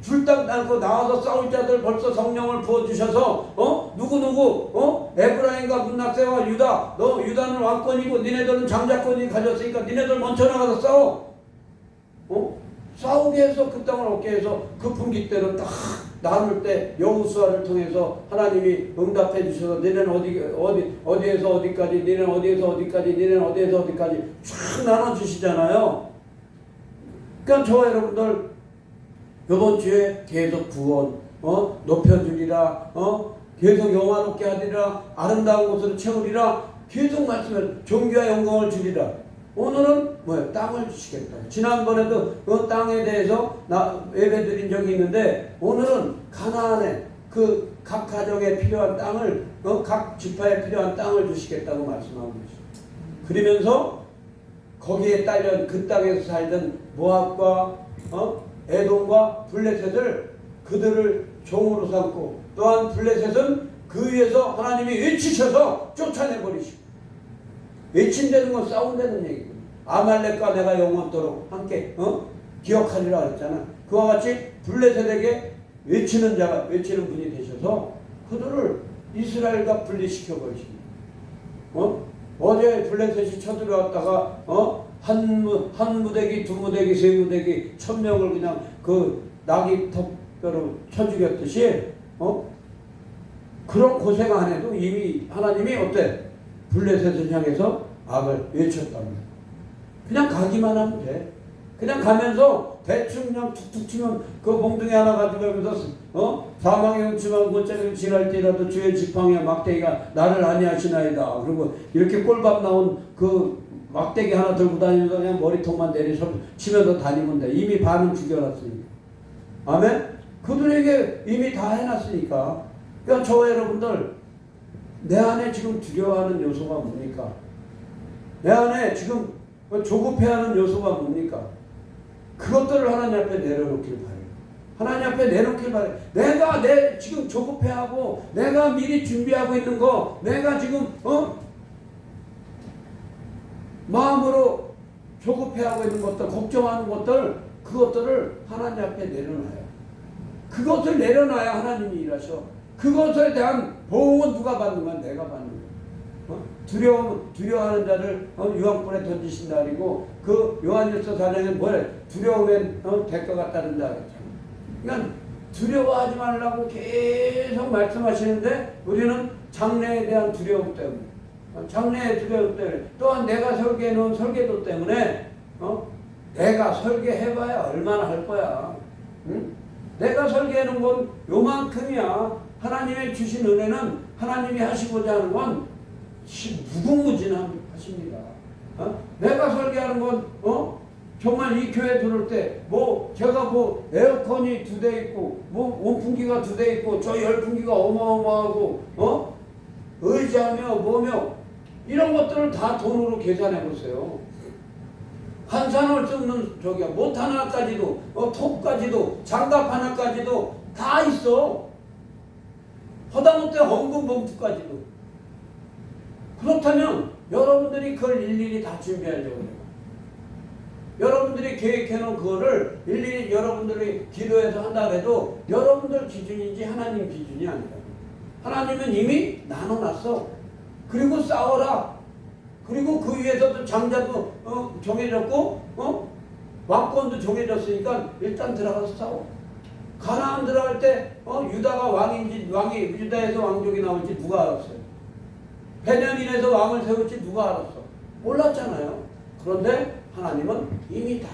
Speaker 1: 줄 땅 나눠놓고 나와서 싸울 자들 벌써 성령을 부어주셔서 누구 에브라임과 문낙세와 유다 유다는 왕권이고 니네들은 장자권이 가졌으니까 니네들 먼저 나가서 싸워. 싸우게 해서 그 땅을 얻게 해서 그 분깃대로 딱 나눌 때 여호수아를 통해서 하나님이 응답해 주셔서 니네는 어디에서 어디까지, 니네는 어디에서 어디까지, 니네는 어디에서 어디까지 쫙 나눠 주시잖아요. 그러니까 저와 여러분들 이번 주에 계속 구원 높여주리라, 계속 영화롭게 하리라, 아름다운 곳으로 채우리라, 계속 말씀을 존귀와 영광을 주리라. 오늘은 뭐예요? 땅을 주시겠다. 지난번에도 그 땅에 대해서 예배드린 적이 있는데 오늘은 가나안에 그 각 가정에 필요한 땅을 각 지파에 필요한 땅을 주시겠다고 말씀하고 계십니다. 그러면서 거기에 딸린 그 땅에서 살던 모압과 에돔과 블레셋을 그들을 종으로 삼고 또한 블레셋은 그 위에서 하나님이 외치셔서 쫓아내버리시고 외친다는 건 싸운다는 얘기거든요. 아말렉과 내가 영원토록 함께 기억하리라 그랬잖아. 그와 같이 블레셋에게 외치는 분이 되셔서 그들을 이스라엘과 분리시켜 버리십니다. 어제 블레셋이 쳐들어왔다가 한 무대기, 두 무대기, 세 무대기 1000명을 그냥 그 나귀 턱뼈로 쳐 죽였듯이 그런 고생 안 해도 이미 하나님이 어때? 블레셋을 향해서 악을 외쳤답니다. 그냥 가기만 하면 돼. 그냥 가면서 대충 그냥 툭툭 치면 그 몽둥이 하나 가지고 여기서 사망의 음침한 곳자리를 지날지라도 주의 지팡이와 막대기가 나를 아니하시나이다. 그리고 이렇게 꼴밥 나온 그 막대기 하나 들고 다니면서 그냥 머리통만 내리서 치면서 다니면 돼. 이미 반은 죽여놨으니까. 아멘? 그들에게 이미 다 해놨으니까. 그러니까 저 여러분들 내 안에 지금 두려워하는 요소가 뭡니까? 내 안에 지금 조급해하는 요소가 뭡니까? 그것들을 하나님 앞에 내려놓길 바래요. 하나님 앞에 내놓길 바래요. 내가 지금 조급해하고 내가 미리 준비하고 있는 거, 내가 지금 마음으로 조급해하고 있는 것들, 걱정하는 것들, 그것들을 하나님 앞에 내려놔요. 그것을 내려놔야 하나님이 일하셔. 그것에 대한 보응은 누가 받는 거야? 내가 받는 거야. 두려워하는 자를 유황불에 던지신다 그리고 그 요한일서 4장에 뭐래? 두려움엔 대가가 따른다 그랬잖아. 그러니까 두려워하지 말라고 계속 말씀하시는데 우리는 장래에 대한 두려움 때문에, 장래의 두려움 때문에, 또한 내가 설계해 놓은 설계도 때문에 내가 설계해봐야 얼마나 할 거야. 응? 내가 설계해 놓은 건 요만큼이야. 하나님의 주신 은혜는 하나님이 하시고자 하는 건 무궁무진하십니다. 내가 설계하는 건 정말 이 교회 들어올 때 제가 에어컨이 2대 있고 온풍기가 2대 있고 저 열풍기가 어마어마하고 의자며 뭐며 이런 것들을 다 돈으로 계산해 보세요. 환산할 수 없는 못 하나까지도 톱까지도 장갑 하나까지도 다 있어. 허다못해 헌금 봉투까지도. 그렇다면 여러분들이 그걸 일일이 다 준비하려고 해요. 여러분들이 계획해놓은 그거를 일일이 여러분들이 기도해서 한다 해도 여러분들 기준인지 하나님 기준이 아니라 하나님은 이미 나눠놨어. 그리고 싸워라. 그리고 그 위에서도 장자도 정해졌고 왕권도 정해졌으니까 일단 들어가서 싸워. 가나안 들어갈 때 유다가 유다에서 왕족이 나올지 누가 알았어요? 베냐민에서 왕을 세울지 누가 알았어? 몰랐잖아요. 그런데 하나님은 이미 다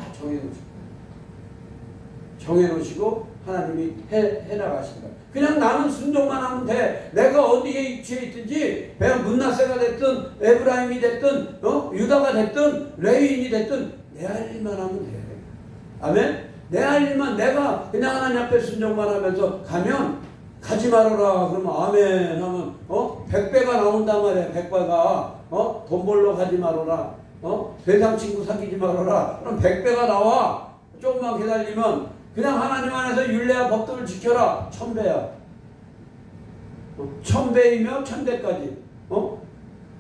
Speaker 1: 정해놓으시고 하나님이 해나가신다. 그냥 나는 순종만 하면 돼. 내가 어디에 위치해 있든지 문나세가 됐든 에브라임이 됐든 유다가 됐든 레위인이 됐든 내 할 일만 하면 돼. 아멘? 내 할 일만 내가 그냥 하나님 앞에 순종만 하면서 가면 가지 말아라 그러면 아멘 하면 100배가 나온단 말이야. 100배가 돈 벌러 가지 말아라. 세상 친구 사귀지 말아라. 그럼 100배가 나와. 조금만 기다리면 그냥 하나님 안에서 율례와 법도를 지켜라. 1000배야. 1000배이며 1000배까지.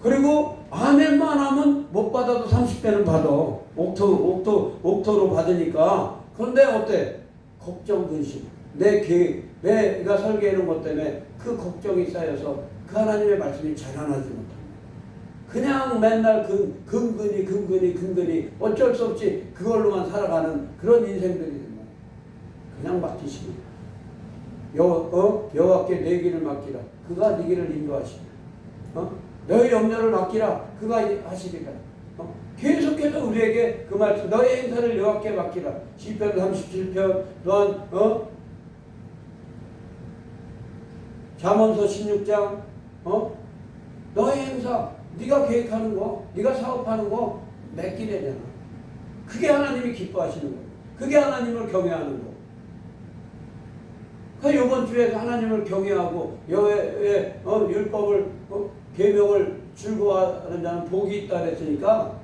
Speaker 1: 그리고 아멘만 하면 못 받아도 30배는 받아. 옥토로 받으니까. 그런데 어때? 걱정, 근심. 내 계획, 내가 설계해 놓은 것 때문에 그 걱정이 쌓여서 그 하나님의 말씀이 자라나지 못합니다. 그냥 맨날 근근히 어쩔 수 없이 그걸로만 살아가는 그런 인생들이 됩니다. 그냥 맡기시고 여호와께 내 길을 맡기라. 그가 네 길을 인도하시리라. 너의 염려를 맡기라. 그가 하시리라. 계속해서 우리에게 그 말씀, 너의 행사를 여호와께 맡기라. 시편 37편 또한 잠언서 16장 너의 행사, 네가 계획하는 거, 네가 사업하는 거 맡기래야 되나. 그게 하나님이 기뻐하시는 거예요. 그게 하나님을 경외하는 거. 그 이번 주에 하나님을 경외하고 여호와의 율법을 계명을 즐거워하는 자는 복이 있다 그랬으니까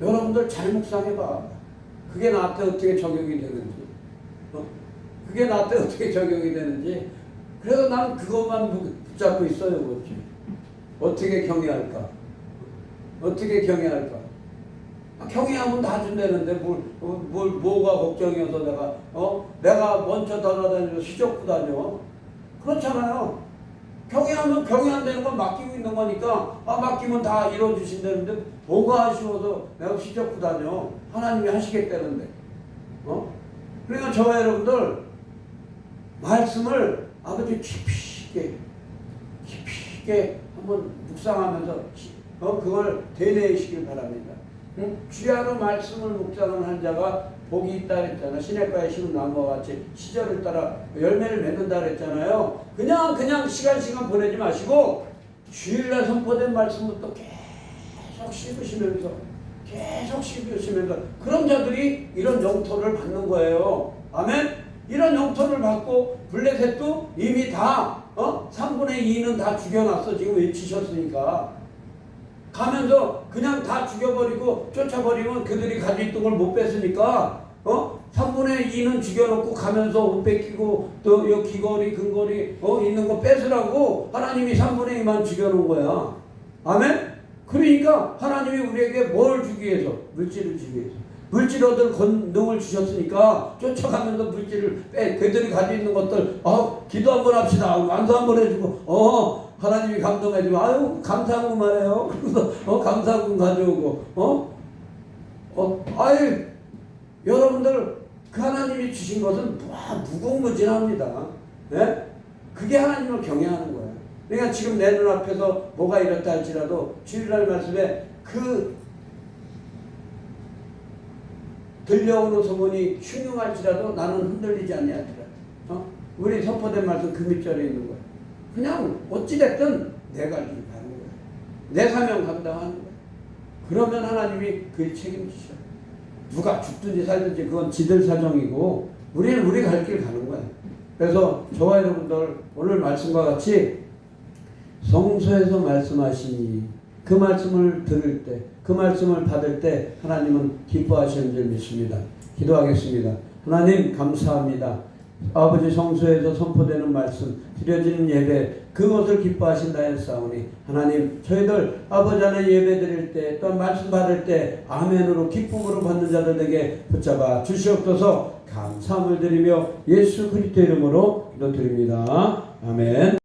Speaker 1: 여러분들 잘 묵상해봐. 그게 나한테 어떻게 적용이 되는지, 그게 나한테 어떻게 적용이 되는지. 그래서 난 그것만 붙잡고 있어요. 그렇지. 어떻게 경외할까? 어떻게 경외할까? 경외하면 다 준다는데 뭐가 걱정이어서 내가 먼저 돌아다니면서 시적고 다녀. 그렇잖아요. 경외하면 경외한다는 건 맡기고 있는 거니까 맡기면 다 이루어주신다는데 뭐가 아쉬워서 내가 시적고 다녀. 하나님이 하시겠다는데. 그러니까 저와 여러분들 말씀을 아버지 깊이 있게 한번 묵상하면서 그걸 되뇌이시길 바랍니다. 주야로 말씀을 묵상하는 자가 복이 있다 그랬잖아. 시냇가에 심은 나무와 같이 시절을 따라 열매를 맺는다 그랬잖아요. 그냥 시간 보내지 마시고 주일날 선포된 말씀부터 계속 씹으시면서 그런 자들이 이런 영토를 받는 거예요. 아멘? 이런 영토를 받고 블레셋도 이미 다 3분의 2는 다 죽여놨어. 지금 외치셨으니까. 가면서 그냥 다 죽여버리고 쫓아버리면 그들이 가지고 있던 걸 못 뺐으니까 3분의 2는 죽여놓고 가면서 못 뺏기고 또 여 귀걸이 근거리 있는 거 뺏으라고 하나님이 3분의 2만 죽여놓은 거야. 아멘? 그러니까 하나님이 우리에게 뭘 주기 위해서? 물질을 주기 위해서. 물질 얻을 권능을 주셨으니까 쫓아가면서 물질을 그들이 가지고 있는 것들 기도 한번 합시다. 완수 한번 해주고 하나님이 감동해주면 아유 감사하고 말해요. 그래서 감사하고 가져오고 아유 여러분들 그 하나님이 주신 것은 무궁무진합니다. 네? 그게 하나님을 경외하는 거예요. 그러니까 지금 내 눈앞에서 뭐가 이렇다 할지라도 주일날 말씀에 그 들려오는 소문이 흉흉할지라도 나는 흔들리지 아니하리라. 우리 선포된 말씀 그 밑절에 있는 거예요. 그냥 어찌됐든 내 갈 길 가는 거예요. 내 사명 감당하는 거예요. 그러면 하나님이 그 책임지셔요. 누가 죽든지 살든지 그건 지들 사정이고 우리는 우리 갈 길 가는 거예요. 그래서 저와 여러분들 오늘 말씀과 같이 성소에서 말씀하시니 그 말씀을 들을 때, 그 말씀을 받을 때 하나님은 기뻐하시는 줄 믿습니다. 기도하겠습니다. 하나님 감사합니다. 아버지 성소에서 선포되는 말씀, 드려지는 예배, 그것을 기뻐하신다 했사오니 하나님 저희들 아버지 안에 예배 드릴 때 또 말씀 받을 때 아멘으로 기쁨으로 받는 자들에게 붙잡아 주시옵소서. 감사함을 드리며 예수 그리스도 이름으로 기도드립니다. 아멘.